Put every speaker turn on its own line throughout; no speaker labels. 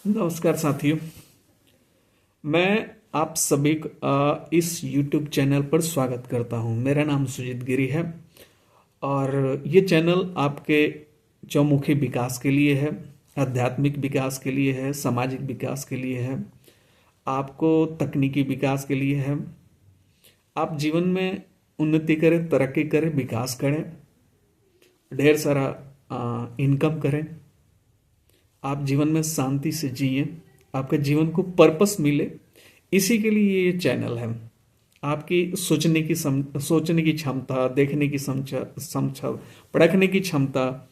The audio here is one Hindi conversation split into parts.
नमस्कार साथियों। मैं आप सभी इस YouTube चैनल पर स्वागत करता हूं। मेरा नाम सुजीत गिरी है और ये चैनल आपके चौमुखी विकास के लिए है, आध्यात्मिक विकास के लिए है, सामाजिक विकास के लिए है, आपको तकनीकी विकास के लिए है। आप जीवन में उन्नति करें, तरक्की करें, विकास करें, ढेर सारा इनकम करें, आप जीवन में शांति से जिए, आपके जीवन को पर्पस मिले, इसी के लिए ये चैनल है। आपकी सोचने की क्षमता, देखने की क्षमता, परखने की क्षमता,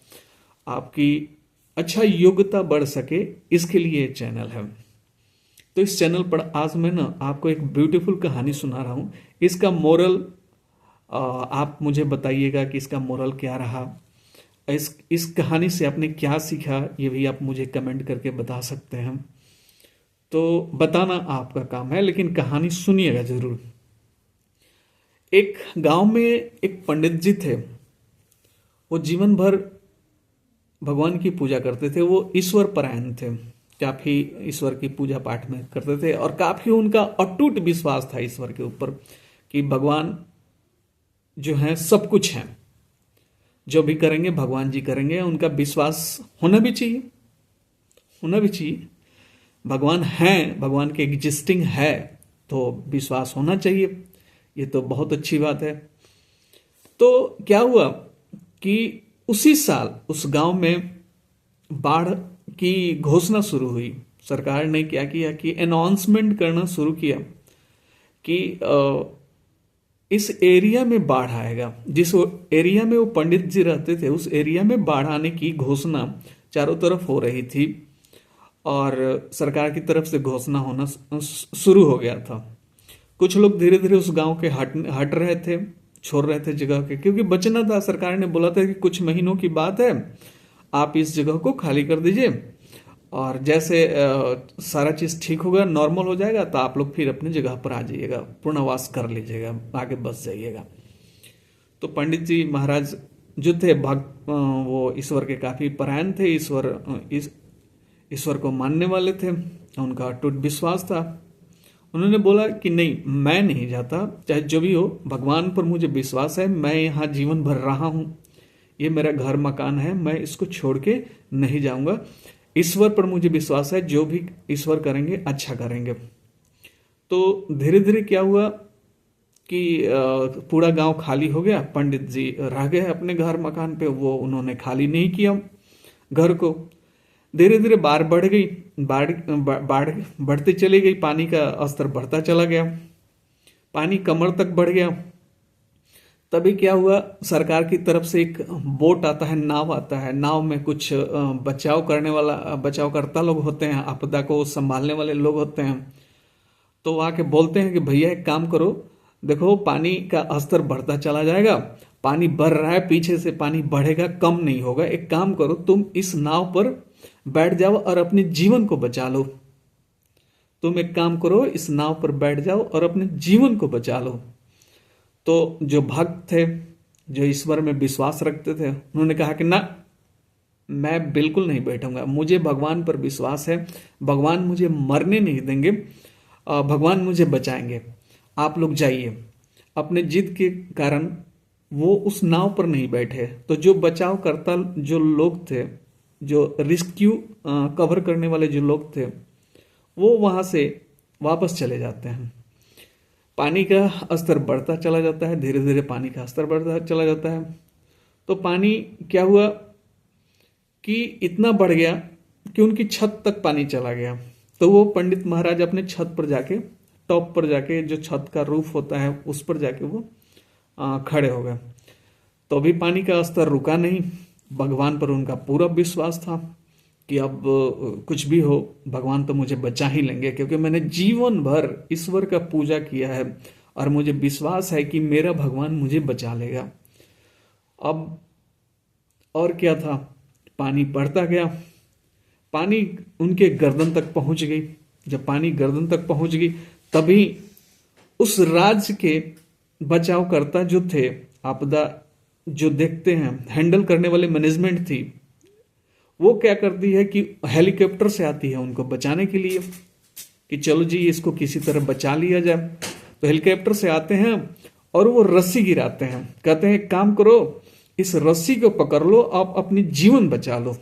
आपकी अच्छा योग्यता बढ़ सके, इसके लिए ये चैनल है। तो इस चैनल पर आज मैं आपको एक ब्यूटीफुल कहानी सुना रहा हूँ। इसका मोरल आप मुझे बताइएगा कि इसका मोरल क्या रहा। इस कहानी से आपने क्या सीखा, ये भी आप मुझे कमेंट करके बता सकते हैं। तो बताना आपका काम है, लेकिन कहानी सुनिएगा जरूर। एक गांव में एक पंडित जी थे। वो जीवन भर भगवान की पूजा करते थे। वो ईश्वर परायण थे, काफी ईश्वर की पूजा पाठ में करते थे और काफी उनका अटूट विश्वास था ईश्वर के ऊपर कि भगवान जो है सब कुछ है, जो भी करेंगे भगवान जी करेंगे। उनका विश्वास होना भी चाहिए, होना भी चाहिए। भगवान है, भगवान के एग्जिस्टिंग है तो विश्वास होना चाहिए। ये तो बहुत अच्छी बात है। तो क्या हुआ कि उसी साल उस गांव में बाढ़ की घोषणा शुरू हुई। सरकार ने क्या किया कि अनाउंसमेंट करना शुरू किया कि इस एरिया में बाढ़ आएगा। जिस एरिया में वो पंडित जी रहते थे, उस एरिया में बाढ़ आने की घोषणा चारों तरफ हो रही थी और सरकार की तरफ से घोषणा होना शुरू हो गया था। कुछ लोग धीरे धीरे उस गांव के हट रहे थे, छोड़ रहे थे जगह के, क्योंकि बचना था। सरकार ने बोला था कि कुछ महीनों की बात है, आप इस जगह को खाली कर दीजिए और जैसे सारा चीज ठीक होगा, नॉर्मल हो जाएगा, तो आप लोग फिर अपनी जगह पर आ जाइएगा, पुनर्वास कर लीजिएगा, आगे बस जाइएगा। तो पंडित जी महाराज जो थे वो ईश्वर के काफी परायण थे, ईश्वर को मानने वाले थे, उनका अटूट विश्वास था। उन्होंने बोला कि नहीं, मैं नहीं जाता, चाहे जो भी हो, भगवान पर मुझे विश्वास है, मैं यहाँ जीवन भर रहा हूं, ये मेरा घर मकान है, मैं इसको छोड़ के नहीं जाऊंगा। ईश्वर पर मुझे विश्वास है, जो भी ईश्वर करेंगे अच्छा करेंगे। तो धीरे धीरे क्या हुआ कि पूरा गांव खाली हो गया। पंडित जी रह गए अपने घर मकान पे, वो उन्होंने खाली नहीं किया घर को। धीरे धीरे बाढ़ बढ़ गई, बाढ़ बढ़ती चली गई, पानी का स्तर बढ़ता चला गया, पानी कमर तक बढ़ गया। तभी क्या हुआ, सरकार की तरफ से एक बोट आता है, नाव आता है। नाव में कुछ बचावकर्ता लोग होते हैं, आपदा को संभालने वाले लोग होते हैं। तो वो आके बोलते हैं कि भैया एक काम करो, देखो पानी का स्तर बढ़ता चला जाएगा, पानी बढ़ रहा है, पीछे से पानी बढ़ेगा, कम नहीं होगा। एक काम करो, तुम इस नाव पर बैठ जाओ और अपने जीवन को बचा लो। तुम एक काम करो, इस नाव पर बैठ जाओ और अपने जीवन को बचा लो। तो जो भक्त थे, जो ईश्वर में विश्वास रखते थे, उन्होंने कहा कि ना, मैं बिल्कुल नहीं बैठूंगा, मुझे भगवान पर विश्वास है, भगवान मुझे मरने नहीं देंगे, भगवान मुझे बचाएंगे, आप लोग जाइए। अपने जिद के कारण वो उस नाव पर नहीं बैठे। तो जो बचाव करता जो लोग थे, जो रेस्क्यू कवर करने वाले जो लोग थे, वो वहां से वापस चले जाते हैं। पानी का स्तर बढ़ता चला जाता है, धीरे धीरे पानी का स्तर बढ़ता चला जाता है। तो पानी क्या हुआ कि इतना बढ़ गया कि उनकी छत तक पानी चला गया। तो वो पंडित महाराज अपने छत पर जाके, टॉप पर जाके, जो छत का रूफ होता है उस पर जाके वो खड़े हो गए। तो भी पानी का स्तर रुका नहीं। भगवान पर उनका पूरा विश्वास था कि अब कुछ भी हो, भगवान तो मुझे बचा ही लेंगे, क्योंकि मैंने जीवन भर ईश्वर का पूजा किया है और मुझे विश्वास है कि मेरा भगवान मुझे बचा लेगा। अब और क्या था, पानी बढ़ता गया, पानी उनके गर्दन तक पहुंच गई। जब पानी गर्दन तक पहुंच गई, तभी उस राज्य के बचावकर्ता जो थे, आपदा जो देखते हैं, हैंडल करने वाले मैनेजमेंट थी, वो क्या करती है कि हेलीकॉप्टर से आती है उनको बचाने के लिए कि चलो जी इसको किसी तरह बचा लिया जाए। तो हेलीकॉप्टर से आते हैं और वो रस्सी गिराते हैं, कहते हैं काम करो, इस रस्सी को पकड़ लो, आप अपनी जीवन बचा लो,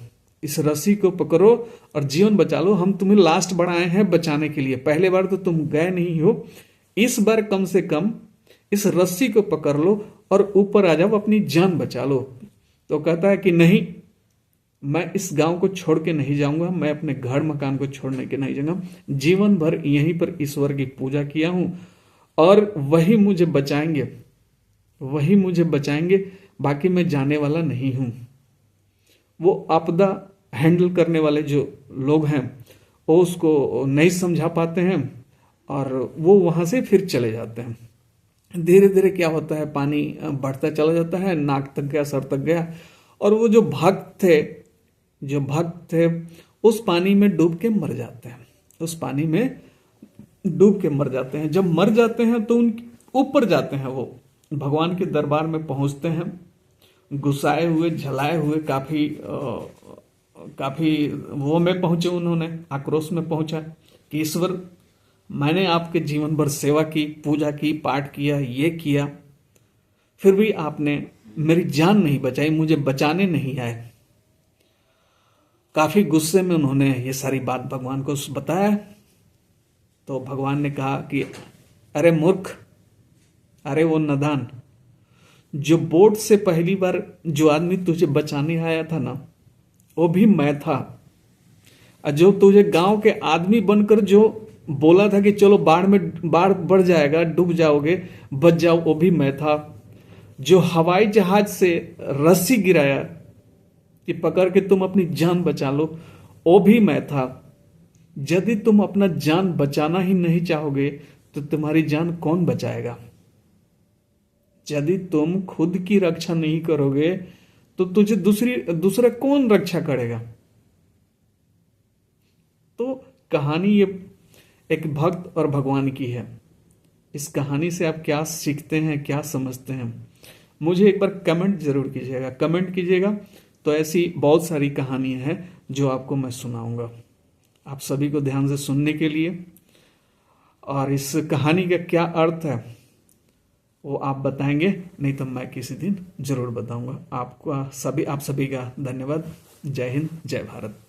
इस रस्सी को पकड़ो और जीवन बचा लो, हम तुम्हें लास्ट बार आए हैं बचाने के लिए, पहले बार तो तुम गए नहीं हो, इस बार कम से कम इस रस्सी को पकड़ लो और ऊपर आ जाओ, अपनी जान बचा लो। तो कहता है कि नहीं, मैं इस गांव को छोड़ के नहीं जाऊंगा, मैं अपने घर मकान को छोड़ने के नहीं जाऊंगा, जीवन भर यहीं पर ईश्वर की पूजा किया हूं और वही मुझे बचाएंगे, वही मुझे बचाएंगे, बाकी मैं जाने वाला नहीं हूं। वो आपदा हैंडल करने वाले जो लोग हैं वो उसको नहीं समझा पाते हैं और वो वहां से फिर चले जाते हैं। धीरे धीरे क्या होता है, पानी बढ़ता चला जाता है, नाक तक गया, सर तक गया, और वो जो भक्त थे उस पानी में डूब के मर जाते हैं, उस पानी में डूब के मर जाते हैं। जब मर जाते हैं तो उन ऊपर जाते हैं, वो भगवान के दरबार में पहुंचते हैं, गुस्साए हुए, झलाए हुए, काफी वो में पहुंचे, उन्होंने आक्रोश में पहुंचा कि ईश्वर, मैंने आपके जीवन भर सेवा की, पूजा की, पाठ किया, ये किया, फिर भी आपने मेरी जान नहीं बचाई, मुझे बचाने नहीं आए। काफी गुस्से में उन्होंने ये सारी बात भगवान को बताया। तो भगवान ने कहा कि अरे मूर्ख, अरे वो नादान, जो बोट से पहली बार जो आदमी तुझे बचाने आया था ना, वो भी मैं था। जो तुझे गांव के आदमी बनकर जो बोला था कि चलो बाढ़ बढ़ जाएगा, डूब जाओगे, बच जाओ, वो भी मैं था। जो हवाई जहाज से रस्सी गिराया कि पकड़ के तुम अपनी जान बचा लो, वो भी मैं था। यदि तुम अपना जान बचाना ही नहीं चाहोगे तो तुम्हारी जान कौन बचाएगा? यदि तुम खुद की रक्षा नहीं करोगे तो तुझे दूसरा कौन रक्षा करेगा? तो कहानी ये एक भक्त और भगवान की है। इस कहानी से आप क्या सीखते हैं, क्या समझते हैं, मुझे एक बार कमेंट जरूर कीजिएगा, कमेंट कीजिएगा। तो ऐसी बहुत सारी कहानियां हैं जो आपको मैं सुनाऊंगा। आप सभी को ध्यान से सुनने के लिए, और इस कहानी का क्या अर्थ है वो आप बताएंगे, नहीं तो मैं किसी दिन जरूर बताऊंगा। आप सभी का धन्यवाद। जय हिंद, जय भारत।